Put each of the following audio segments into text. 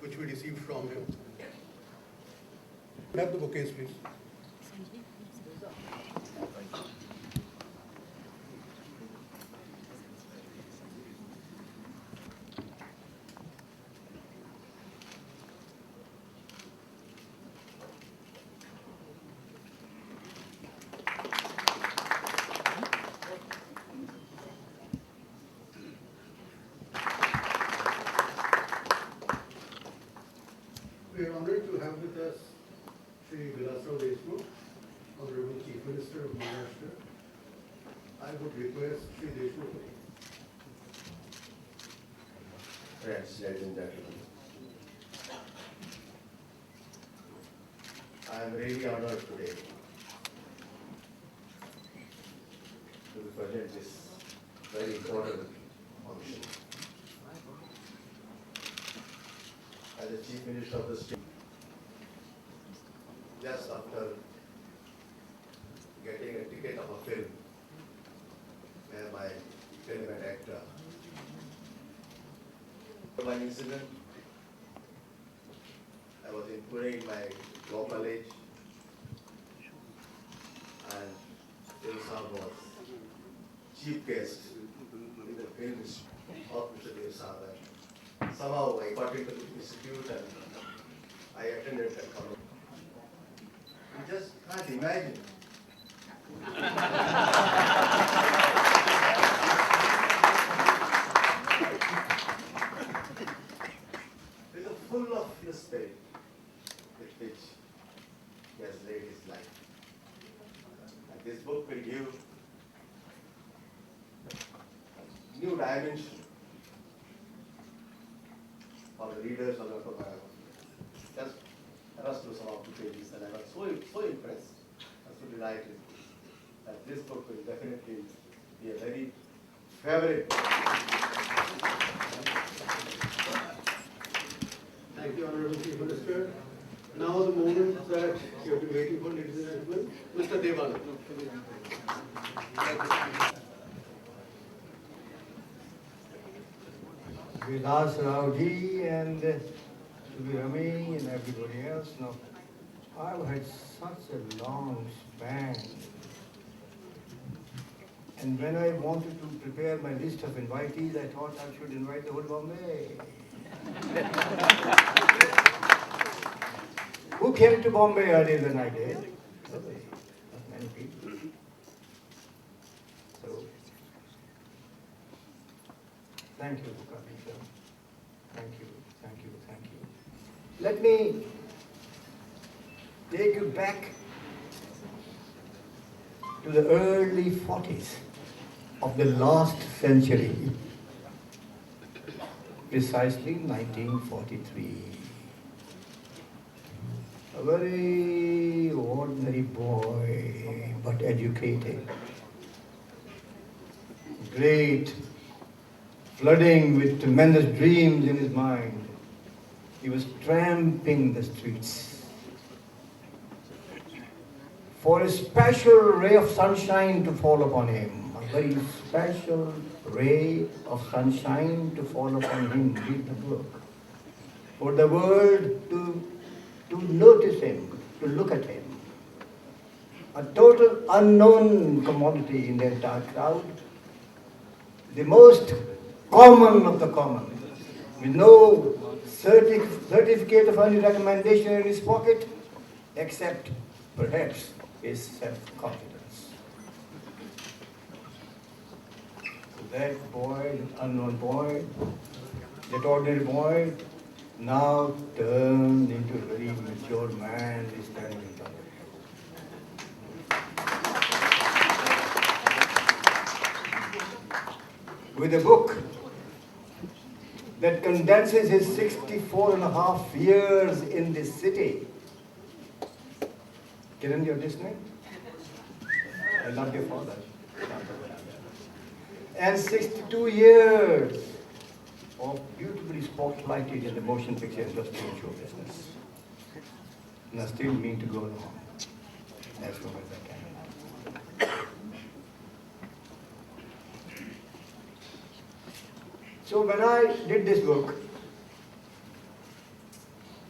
which we received from him. Have the bouquets, please. We are honored to have with us Shri Riteish Deshmukh, Honorable Chief Minister of Maharashtra. I would request Shri Deshmukh. Friends, ladies and gentlemen, I am really honored today to present this very important function. As the Chief Minister of the state, just after getting a ticket of a film where my film and actor, one incident, I was in Pune in my law college, and Dev was chief guest in the film of Mr. Dev. Somehow I got into the institute and I attended that conference. You just can't imagine. It is full of the spirit with which he has laid his life. And this book will give a new dimension for the readers of the autobiography. Just rush through some of the pages, and I was so impressed, and so delighted that this book will definitely be a very favorite book. Thank you, Honorable Chief Minister. Now the moment that you have been waiting for, ladies and gentlemen, Mr. Devanand. Vilas Raoji and Rami and everybody else. Now, I've had such a long span. And when I wanted to prepare my list of invitees, I thought I should invite the whole Bombay. Who came to Bombay earlier than I did? Nobody. Not many people. So, thank you for coming, sir. Thank you, thank you, thank you. Let me take you back to the early 40s of the last century, precisely 1943. A very ordinary boy, but educated. Great, flooding with tremendous dreams in his mind. He was tramping the streets for a special ray of sunshine to fall upon him. A very special ray of sunshine to fall upon him. Read the book. For the world to notice him, to look at him. A total unknown commodity in the entire crowd. The most common of the common. With no certificate of any recommendation in his pocket, except perhaps his self-confidence. That boy, unknown boy, that ordinary boy, now turned into a very mature man, is standing in front of him. With a book that condenses his 64.5 years in this city. Kiran, you're listening? I love your father. And 62 years of beautifully spotlighted in the motion picture industry and show business. And I still mean to go along as long as I can. So when I did this book,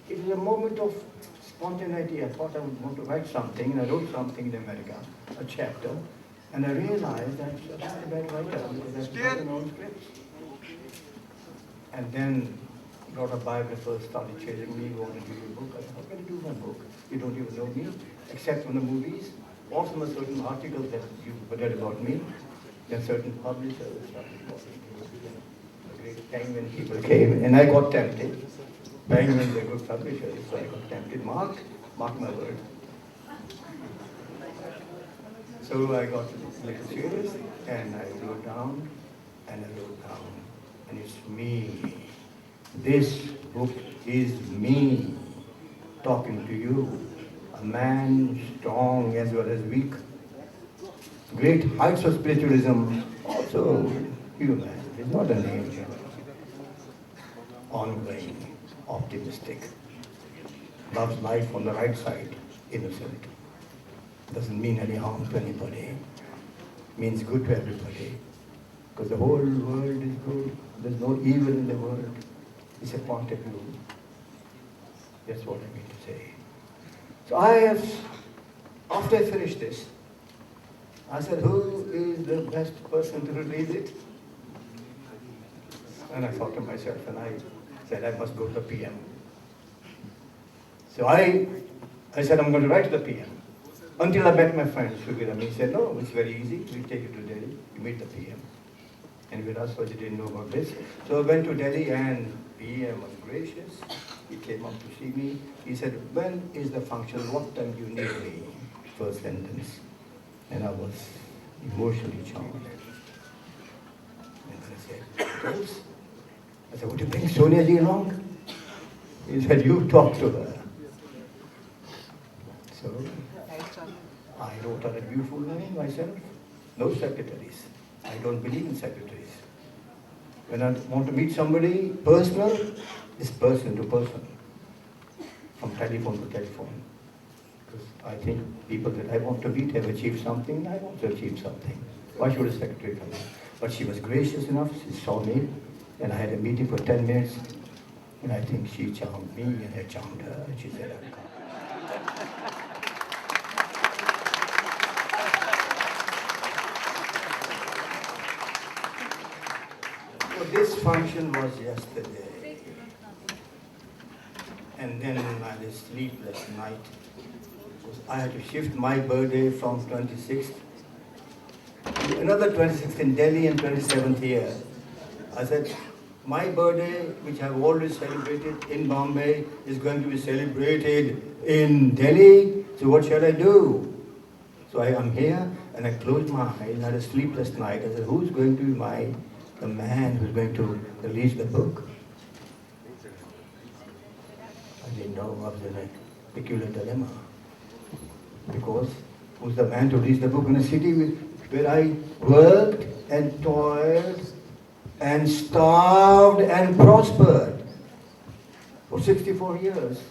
It was a moment of spontaneity. I thought I would want to write something, and I wrote something in America, a chapter, and I realized that I'm not a bad writer because I write my own scripts. And then a lot of biographers started chasing me, want to do your book. I said, how can you do my book? You don't even know me, except from the movies, or from a certain articles that you read about me. Then certain publishers started talking to me. A great time when people came, and I got tempted. Penguins are good publishers, so I got tempted. Mark my word. So I got a little serious, and I wrote down, and it's me. This book is me talking to you, a man strong as well as weak. Great heights of spiritualism, also human. It's not an angel. Ongoing, optimistic. Loves life on the right side, innocent. Doesn't mean any harm to anybody. Means good to everybody. Because the whole world is good. There's no evil in the world. It's a point of view. That's what I mean to say. So after I finished this, I said, who is the best person to release it? And I thought to myself, and I said, I must go to the PM. So I said, I'm going to write to the PM. Until I met my friend, Sugiram. He said, no, it's very easy. We take you to Delhi. You meet the PM. And with us, he didn't know about this. So I went to Delhi, and PM was gracious. He came up to see me. He said, when is the function? What time do you need me? First sentence. And I was emotionally charmed. And I said, Rose? I said, would you bring Sonia ji along? He said, you talk to her. So I wrote her a beautiful name myself. No secretaries. I don't believe in secretaries. When I want to meet somebody personal, it's person to person. From telephone to telephone. Because I think people that I want to meet have achieved something, I want to achieve something. Why should a secretary come in? But she was gracious enough, she saw me, and I had a meeting for 10 minutes, and I think she charmed me, and I charmed her, and she said, I'll come. So this function was yesterday. And then I had a sleepless night. I had to shift my birthday from 26th to another 26th in Delhi and 27th here. I said, my birthday, which I've always celebrated in Bombay, is going to be celebrated in Delhi. So what shall I do? So I am here, and I closed my eyes, had a sleepless night. I said, who's going to be the man who's going to release the book? I didn't know I was in a peculiar dilemma. Because who's the man to release the book in a city where I worked and toiled and starved and prospered for 64 years?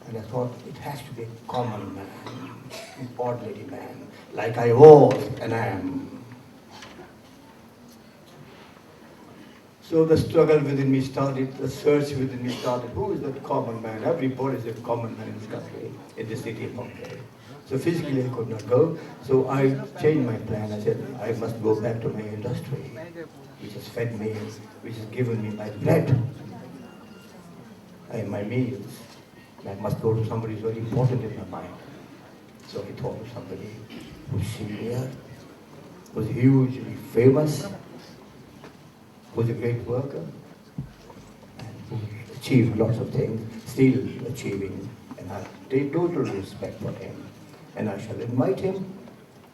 And I thought, it has to be a common man, an ordinary man, like I was and am. So the struggle within me started, the search within me started. Who is that common man? Everybody is a common man in this country, in the city of Bombay. So physically I could not go. So I changed my plan. I said, I must go back to my industry, which has fed me, which has given me my bread and my meals. I must go to somebody who's very important in my mind. So I thought of somebody who's senior, who's hugely famous, who's a great worker, and who achieved lots of things, still achieving, and I take total respect for him. And I shall invite him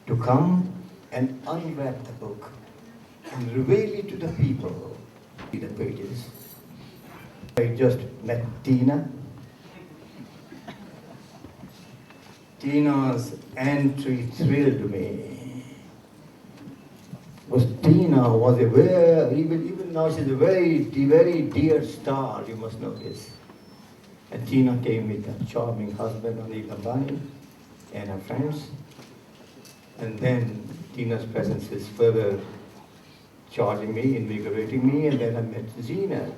to come and unwrap the book and reveal it to the people. See the pages. I just met Tina. Tina's entry thrilled me. Because Tina was even now she's a very dear star, you must know this. And Tina came with her charming husband, Anil Ambani, and her friends. And then Tina's presence is further charging me, invigorating me, and then I met Zenith.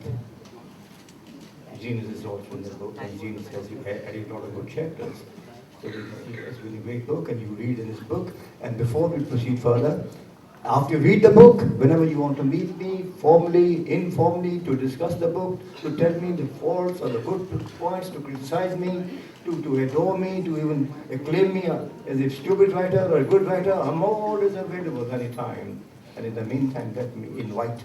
Genius is also in the book, and Genius has added a lot of good chapters. So it's been a great book, and you read in this book. And before we proceed further, after you read the book, whenever you want to meet me, formally, informally, to discuss the book, to tell me the faults or the good points, to criticize me, to adore me, to even acclaim me as a stupid writer or a good writer, I'm always available anytime. And in the meantime, let me invite